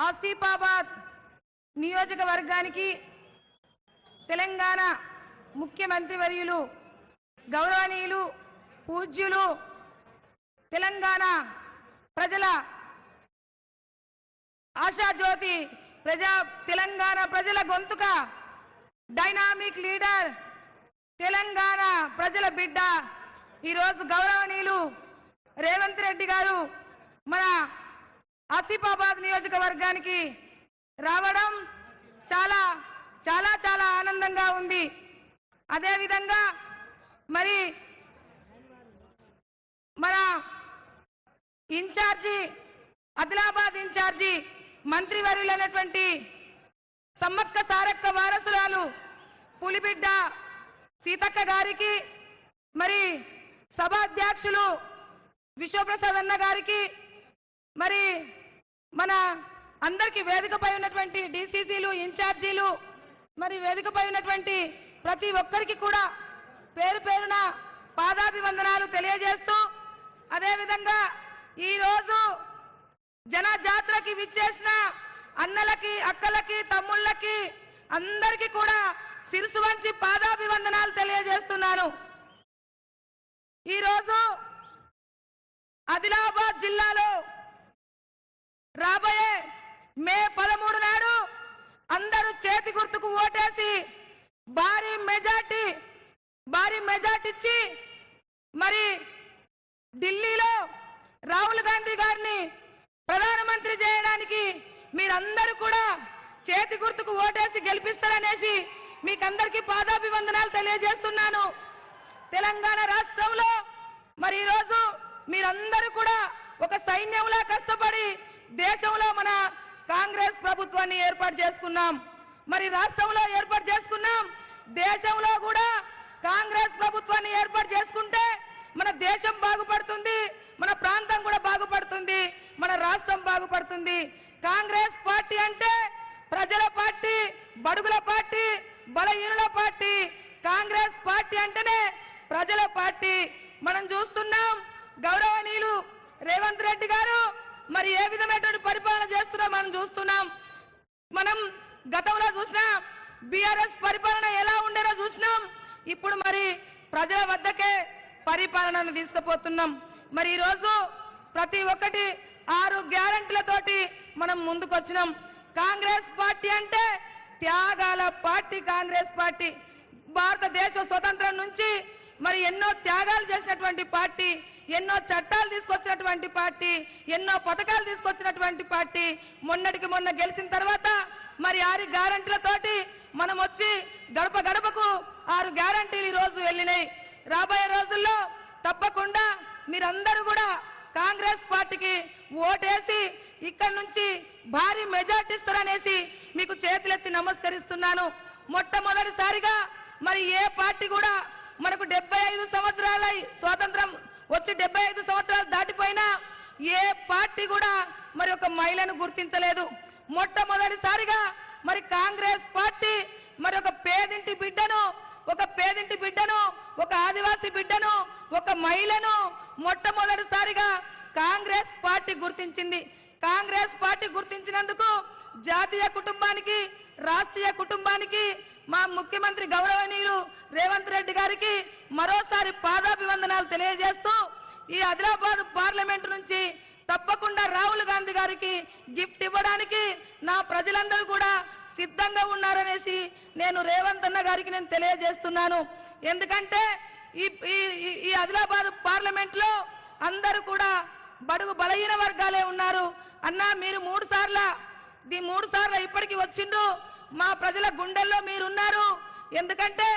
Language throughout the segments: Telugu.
ఆసిఫాబాద్ నియోజకవర్గానికి తెలంగాణ ముఖ్యమంత్రి వర్యులు గౌరవనీయులు పూజ్యులు తెలంగాణ ప్రజల ఆశాజ్యోతి తెలంగాణ ప్రజల గొంతుక డైనామిక్ లీడర్ తెలంగాణ ప్రజల బిడ్డ ఈ రోజు గౌరవనీయులు రేవంత్ రెడ్డి గారు మన ఆసిఫాబాద్ నియోజకవర్గానికి రావడం చాలా చాలా చాలా ఆనందంగా ఉంది। అదే విధంగా మరి మన ఇన్ఛార్జి ఆదిలాబాద్ ఇన్ఛార్జి మంత్రివర్యులైనటువంటి సమ్మక్క సారక్క వారసురాలు పులిబిడ్డ సీతక్క గారికి మరి సభాధ్యక్షులు విశ్వప్రసాద్ అన్న గారికి మరి మన అందరికీ వేదికపై ఉన్నటువంటి డిసిసిలు ఇన్ఛార్జీలు మరి వేదికపై ఉన్నటువంటి ప్రతి ఒక్కరికి కూడా పేరు పేరున పాదాభివందనాలు తెలియజేస్తూ అదే విధంగా ఈ రోజు జనజాత్రకి విచ్చేసిన అన్నలకి అక్కలకి తమ్ముళ్ళకి అందరికీ కూడా శిరసు వంచి పాదాభివందనాలు తెలియజేస్తున్నాను। ఈ రోజు ఆదిలాబాద్ జిల్లాలో రాబోయే మే 13 నాడు అందరూ చేతి గుర్తుకు ఓటేసి భారీ మెజార్టీ ఇచ్చి మరి ఢిల్లీలో రాహుల్ గాంధీ గారిని ప్రధానమంత్రి చేయడానికి మీరందరూ కూడా చేతి గుర్తుకు ఓటేసి గెలిపిస్తారనేసి మీకందరికీ పాదాభివందనాలు తెలియజేస్తున్నాను। తెలంగాణ రాష్ట్రంలో మరి ఈ రోజు మీరందరూ కూడా ఒక సైన్యంలా కష్టపడి దేశంలో మన కాంగ్రెస్ ప్రభుత్వాన్ని ఏర్పాటు చేసుకున్నాం। మరి రాష్ట్రంలో ఏర్పాటు చేసుకున్నాం, దేశంలో కూడా కాంగ్రెస్ ప్రభుత్వాన్ని ఏర్పాటు చేసుకుంటే మన దేశం బాగుపడుతుంది, మన ప్రాంతం కూడా బాగుపడుతుంది, మన రాష్ట్రం బాగుపడుతుంది। కాంగ్రెస్ పార్టీ అంటే ప్రజల పార్టీ, బడుగుల పార్టీ, బలహీనుల పార్టీ। కాంగ్రెస్ పార్టీ అంటేనే ప్రజల పార్టీ। మనం చూస్తున్నాం గౌరవనీయులు రేవంత్ రెడ్డి గారు మరి ఏ విధమైనటువంటి పరిపాలన చేస్తున్నారో మనం చూస్తున్నాం। మనం గతంలో చూసినా బీఆర్ఎస్ పరిపాలన ఎలా ఉండేనో చూసినాం, ఇప్పుడు మరి ప్రజల వద్దకే పరిపాలనను తీసుకుపోతున్నాం। మరి ఈరోజు ప్రతి ఒక్కటి 6 గ్యారెంటీలతోటి మనం ముందుకొచ్చినాం। కాంగ్రెస్ పార్టీ అంటే త్యాగాల పార్టీ। కాంగ్రెస్ పార్టీ భారతదేశ స్వతంత్రం నుంచి మరి ఎన్నో త్యాగాలు చేసినటువంటి పార్టీ, ఎన్నో చట్టాలు తీసుకొచ్చినటువంటి పార్టీ, ఎన్నో పథకాలు తీసుకొచ్చినటువంటి పార్టీ। మొన్నటికి మొన్న గెలిచిన తర్వాత మరి 6 గ్యారెంటీలతోటి మనం వచ్చి గడప గడపకు 6 గ్యారెంటీలు ఈ రోజు వెళ్ళినాయి। రాబోయే రోజుల్లో తప్పకుండా మీరందరూ కూడా కాంగ్రెస్ పార్టీకి ఓటేసి ఇక్కడి నుంచి భారీ మెజార్టీ ఇస్తారనేసి మీకు చేతులెత్తి నమస్కరిస్తున్నాను। మొట్టమొదటిసారిగా మరి ఏ పార్టీ కూడా మనకు 75 సంవత్సరాల స్వాతంత్రం వచ్చి 75 సంవత్సరాలు దాటిపోయినా ఏ పార్టీ కూడా మరి ఒక మహిళను గుర్తించలేదు। మొట్టమొదటిసారిగా మరి కాంగ్రెస్ పార్టీ మరి ఒక పేదింటి బిడ్డను ఒక ఆదివాసీ బిడ్డను ఒక మహిళను మొట్టమొదటిసారిగా కాంగ్రెస్ పార్టీ గుర్తించింది। కాంగ్రెస్ పార్టీ గుర్తించినందుకు జాతీయ కుటుంబానికి, రాష్ట్రీయ కుటుంబానికి, మా ముఖ్యమంత్రి గౌరవనీయులు రేవంత్ రెడ్డి గారికి మరోసారి పాదాభివందనాలు తెలియజేస్తూ ఈ ఆదిలాబాద్ పార్లమెంట్ నుంచి తప్పకుండా రాహుల్ గాంధీ గారికి గిఫ్ట్ ఇవ్వడానికి నా ప్రజలందరూ కూడా సిద్ధంగా ఉన్నారనేసి నేను రేవంత్ అన్న గారికి నేను తెలియజేస్తున్నాను। ఎందుకంటే ఈ ఆదిలాబాద్ పార్లమెంట్ లో అందరూ కూడా బడుగు బలహీన వర్గాలే ఉన్నారు। అన్నా మీరు 3 సార్లు ఇప్పటికి వచ్చిండ్రు, మా ప్రజల గుండెల్లో మీరున్నారు। ఎందుకంటే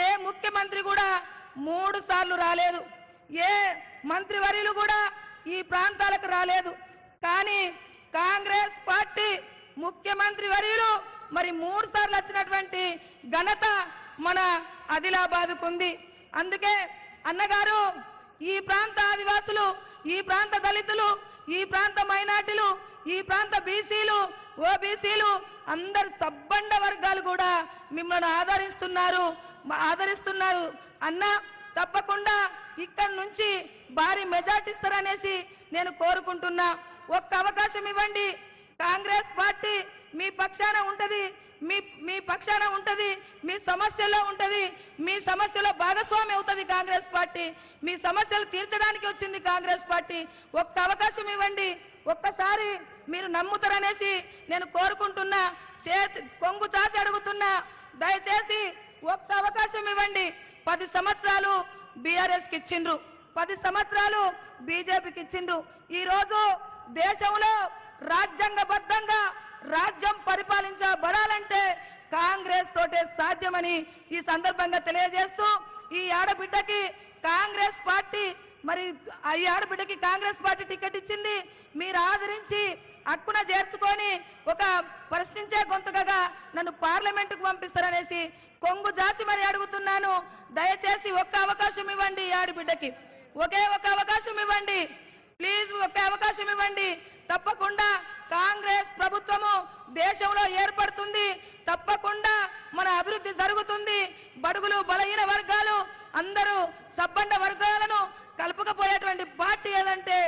ఏ ముఖ్యమంత్రి కూడా 3 సార్లు రాలేదు, ఏ మంత్రివర్యులు కూడా ఈ ప్రాంతాలకు రాలేదు। కానీ కాంగ్రెస్ పార్టీ ముఖ్యమంత్రి వర్యులు మరి 3 సార్లు వచ్చినటువంటి ఘనత మన ఆదిలాబాద్కు ఉంది। అందుకే అన్నగారు ఈ ప్రాంత ఆదివాసులు, ఈ ప్రాంత దళితులు, ఈ ప్రాంత మైనార్టీలు, ఈ ప్రాంత బీసీలు, ఓబీసీలు అందరు సబ్బండ వర్గాలు కూడా మిమ్మల్ని ఆదరిస్తున్నారు అన్న। తప్పకుండా ఇక్కడి నుంచి భారీ మెజార్టీ ఇస్తారనేసి నేను కోరుకుంటున్నా। ఒక్క అవకాశం ఇవ్వండి, కాంగ్రెస్ పార్టీ మీ పక్షాన ఉంటది, మీ పక్షాన ఉంటది, మీ సమస్యలో ఉంటది, మీ సమస్యలో భాగస్వామి అవుతుంది కాంగ్రెస్ పార్టీ. మీ సమస్యలు తీర్చడానికి వచ్చింది కాంగ్రెస్ పార్టీ. ఒక్క అవకాశం ఇవ్వండి, ఒక్కసారి మీరు నమ్ముతారనేసి నేను కోరుకుంటున్నా, కొంగు చాచి అడుగుతున్నా. దయచేసి ఒక్క అవకాశం ఇవ్వండి. 10 సంవత్సరాలు బీఆర్ఎస్కి ఇచ్చిండ్రు, 10 సంవత్సరాలు బీజేపీకి ఇచ్చిండ్రు. ఈరోజు దేశంలో రాజ్యాంగబద్ధంగా రాజ్యం పరిపాలించబడాలంటే కాంగ్రెస్ తోటే సాధ్యమని ఈ సందర్భంగా తెలియజేస్తూ, ఈ ఆడబిడ్డకి కాంగ్రెస్ పార్టీ ఈ ఆడబిడ్డకి కాంగ్రెస్ పార్టీ టికెట్ ఇచ్చింది. మీరు ఆదరించి హక్కున చేర్చుకొని ఒక ప్రశ్నించే గొంతుకగా నన్ను పార్లమెంటుకు పంపిస్తారనేసి కొంగు జాచి మరి అడుగుతున్నాను. దయచేసి ఒక్క అవకాశం ఇవ్వండి, ఈ ఆడబిడ్డకి ఒకే ఒక అవకాశం ఇవ్వండి ప్లీజ్, ఒక్క అవకాశం ఇవ్వండి. తప్పకుండా కాంగ్రెస్ ప్రభుత్వము దేశంలో ఏర్పడుతుంది, తప్పకుండా మన అభివృద్ధి జరుగుతుంది. బడుగులు బలహీన వర్గాలు అందరూ సబ్బండ వర్గాలను కలుపుకపోయేటువంటి పార్టీ ఏదంటే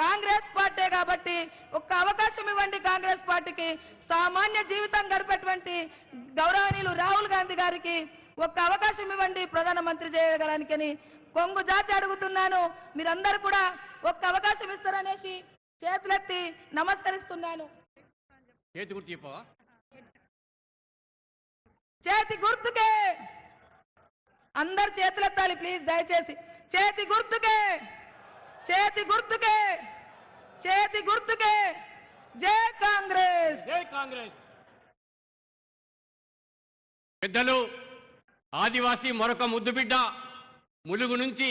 కాంగ్రెస్ పార్టీ. కాబట్టి ఒక్క అవకాశం ఇవ్వండి కాంగ్రెస్ పార్టీకి. సామాన్య జీవితం గడిపేటువంటి గౌరవనీయులు రాహుల్ గాంధీ గారికి ఒక్క అవకాశం ఇవ్వండి ప్రధానమంత్రి చేయగలనికని కొంగు జాచి అడుగుతున్నాను. మీరందరూ కూడా ఒక్క అవకాశం ఇస్తారనేసి చేతులెత్తి నమస్కరిస్తున్నాను. చేతి గుర్తుకే అందరు చేతులెత్తాలి ప్లీజ్, దయచేసి చేతి గుర్తుకే, చేతి గుర్తుకే, చేతి గుర్తుకే. జై కాంగ్రెస్, జై కాంగ్రెస్. పెద్దలు ఆదివాసీ మరొక ముద్దుబిడ్డ ములుగు నుంచి